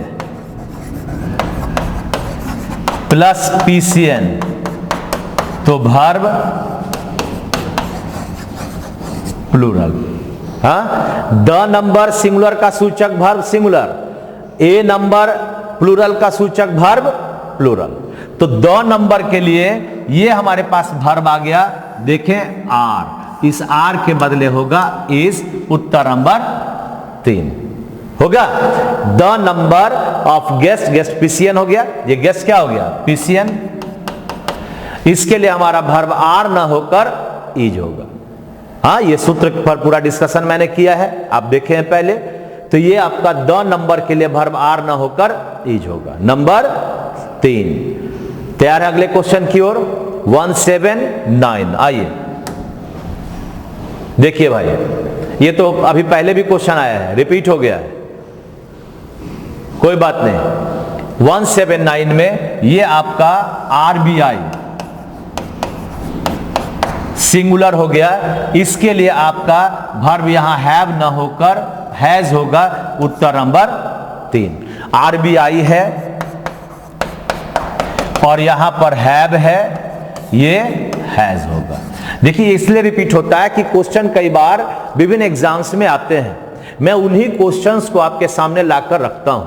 प्लस PCN तो वर्ब प्लूरल। हाँ, द नंबर सिंगुलर का सूचक verb singular, a number plural का सूचक वर्ब प्लूरल। तो द नंबर के लिए ये हमारे पास वर्ब आ गया। देखें आर, इस आर के बदले होगा इस, उत्तर नंबर 3 होगा। The number of guest, guest PCN हो गया, ये गेस्ट क्या हो गया? PCN। इसके लिए हमारा वर्ब आर ना होकर इज होगा। हाँ, ये सूत्र पर पूरा डिस्कशन मैंने किया है, आप देखे हैं पहले। तो ये आपका द नंबर के लिए वर्ब आर ना होकर इज होगा। नंबर 3। तैयार है अगले क्वेश्चन की ओर? 179। आइए देखिए भाई, ये तो अभी पहले भी क्वेश्चन आया है, रिपीट हो गया है, कोई बात नहीं। 179 में ये आपका आरबीआई सिंगुलर हो गया, इसके लिए आपका वर्ब यहां हैव न होकर हैज होगा, उत्तर नंबर 3। आरबीआई है और यहां पर हैव है, ये हैज होगा। देखिए इसलिए रिपीट होता है कि क्वेश्चन कई बार विभिन्न एग्जाम्स में आते हैं, मैं उन्हीं क्वेश्चंस को आपके सामने लाकर रखता हूं,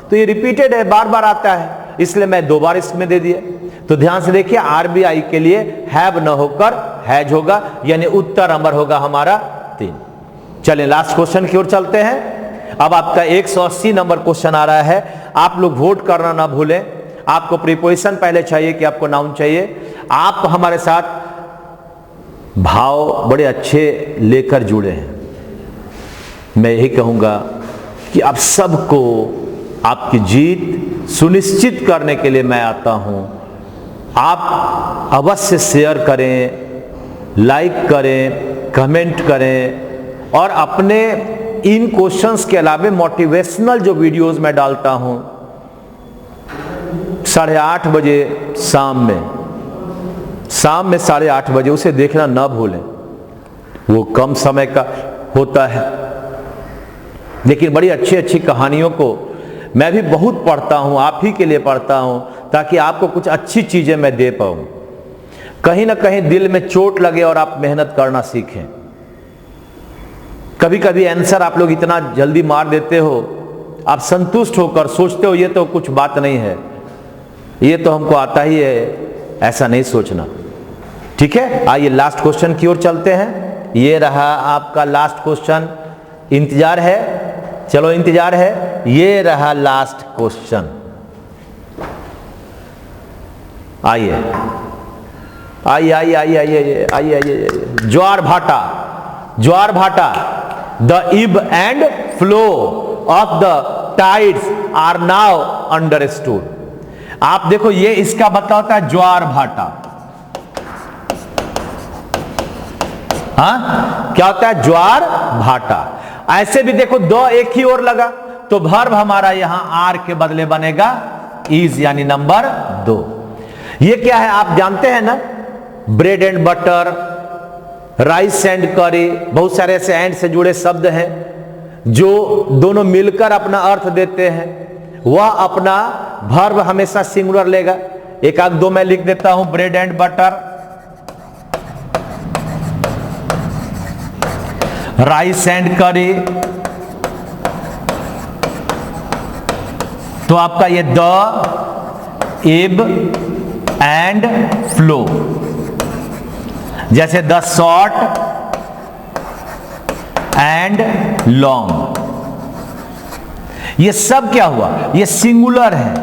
तो ये रिपीटेड है, बार बार आता है, इसलिए मैं 2 बार इसमें दे दिया। तो ध्यान से देखिए, आरबीआई के लिए हैव न होकर हैज होगा, यानी उत्तर नंबर होगा हमारा 3। चलिए लास्ट क्वेश्चन की ओर चलते हैं। अब आपका 180 नंबर क्वेश्चन आ रहा है। आप लोग वोट करना ना भूलें। आपको प्रीपोजिशन पहले चाहिए कि आपको नाउन चाहिए। आप हमारे साथ भाव बड़े अच्छे लेकर जुड़े हैं। मैं यही कहूंगा कि आप सबको आपकी जीत सुनिश्चित करने के लिए मैं आता हूं। आप अवश्य शेयर करें, लाइक करें, कमेंट करें और अपने इन क्वेश्चंस के अलावा मोटिवेशनल जो वीडियोस मैं डालता हूं 8:30 बजे शाम में 8:30 बजे, उसे देखना ना भूलें। वो कम समय का होता है, लेकिन बड़ी अच्छी अच्छी कहानियों को मैं भी बहुत पढ़ता हूं, आप ही के लिए पढ़ता हूं, ताकि आपको कुछ अच्छी चीजें मैं दे पाऊं। कहीं ना कहीं दिल में चोट लगे और आप मेहनत करना सीखें। कभी कभी आंसर आप लोग इतना जल्दी मार देते हो, आप संतुष्ट होकर सोचते हो ये तो कुछ बात नहीं है, ये तो हमको आता ही है, ऐसा नहीं सोचना। ठीक है, आइए लास्ट क्वेश्चन की ओर चलते हैं। ये रहा आपका लास्ट क्वेश्चन। इंतजार है? चलो इंतजार है। ये रहा लास्ट क्वेश्चन। आइए आइए आइए आइए आइए आइए आइए। ज्वार भाटा, ज्वार भाटा, the ebb and flow of the tides are now understood. आप देखो, ये इसका मतलब होता है ज्वार भाटा। हाँ, क्या होता है? ज्वार भाटा। ऐसे भी देखो, दो एक ही ओर लगा तो वर्ब हमारा यहां आर के बदले बनेगा इज, यानी नंबर 2। ये क्या है आप जानते हैं ना? Bread and butter, rice and करी, बहुत सारे ऐसे एंड से जुड़े शब्द हैं जो दोनों मिलकर अपना अर्थ देते हैं। वह अपना वर्ब हमेशा सिंगुलर लेगा। एक आध दो मैं लिख देता हूं, bread and butter, rice and करी। तो आपका ये द, इब एंड फ्लो, जैसे द शॉर्ट एंड लॉन्ग, ये सब क्या हुआ? ये सिंगुलर है।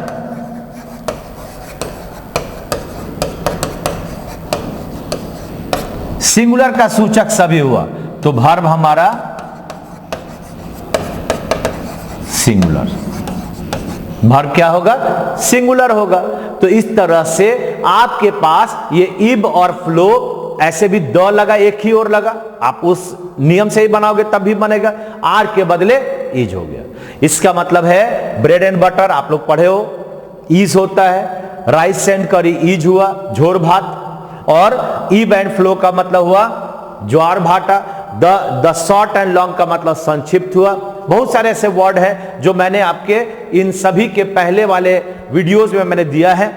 सिंगुलर का सूचक सभी हुआ, तो वर्ब हमारा सिंगुलर। वर्ब क्या होगा? सिंगुलर होगा। तो इस तरह से आपके पास ये इब और फ्लो, ऐसे भी द लगा, एक ही ओर लगा, आप उस नियम से ही बनाओगे तब भी बनेगा। आर के बदले इज हो गया। इसका मतलब है ब्रेड एंड बटर आप लोग पढ़े हो, इज होता है। राइस एंड करी इज हुआ, झोर भात। और इब एंड फ्लो का मतलब हुआ ज्वार भाटा। द शॉर्ट एंड लॉन्ग का मतलब संक्षिप्त हुआ। बहुत सारे ऐसे वर्ड हैं जो मैंने आपके इन सभी के पहले वाले वीडियोस में मैंने दिया है।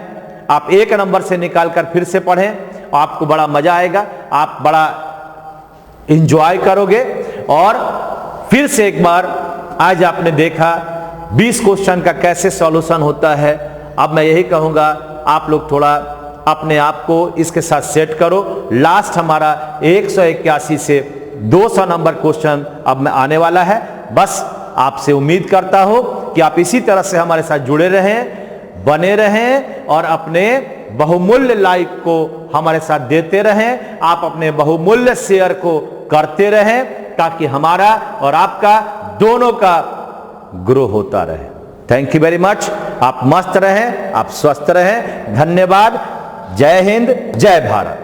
आप एक नंबर से निकालकर फिर से पढ़ें, आपको बड़ा मजा आएगा, आप बड़ा इंजॉय करोगे। और फिर से एक बार, आज आपने देखा 20 क्वेश्चन का कैसे सॉल्यूशन होता है। अब मैं यही कहूंगा, आप लोग थोड़ा अपने आप को इसके साथ सेट करो। लास्ट हमारा 181 से 200 नंबर क्वेश्चन अब में आने वाला है। बस आपसे उम्मीद करता हूं कि आप इसी तरह से हमारे साथ जुड़े रहें, बने रहें और अपने बहुमूल्य लाइक को हमारे साथ देते रहें। आप अपने बहुमूल्य शेयर को करते रहें, ताकि हमारा और आपका दोनों का ग्रो होता रहे। Thank you very much. आप मस्त रहें, आप स्वस्थ रहें। धन्यवाद। जय हिंद, जय भारत।